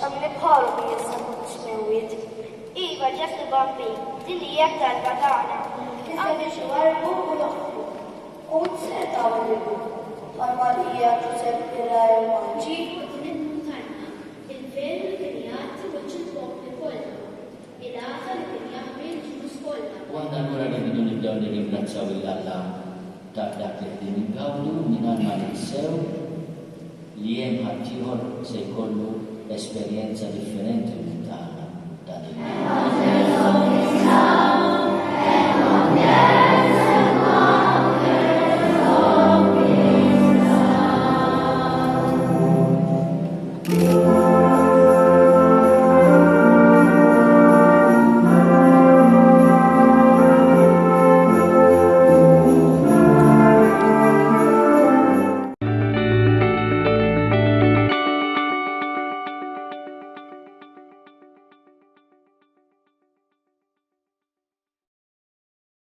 għamni bħalu bi jessamu t-smewit. Iva ġestu bambin, din hija talba tagħna. Kisa biex warbu u joħfu. Kont seta u libu. Tal-Marija Giuseppe Rajman. ġifu din il-muntanna, il-veru li kien jgħati wiċċ il-popli kollha. Il-għata li kien jaħmel ġnus kollha. U għandna allura rridu nibdew nirringrazzjaw il-Alla ta' dak li qegħdin niggawdu mingħajr ma ninsew li hemm ħadd ieħor se jkollu esperjenza differenti minn tagħna ta' din.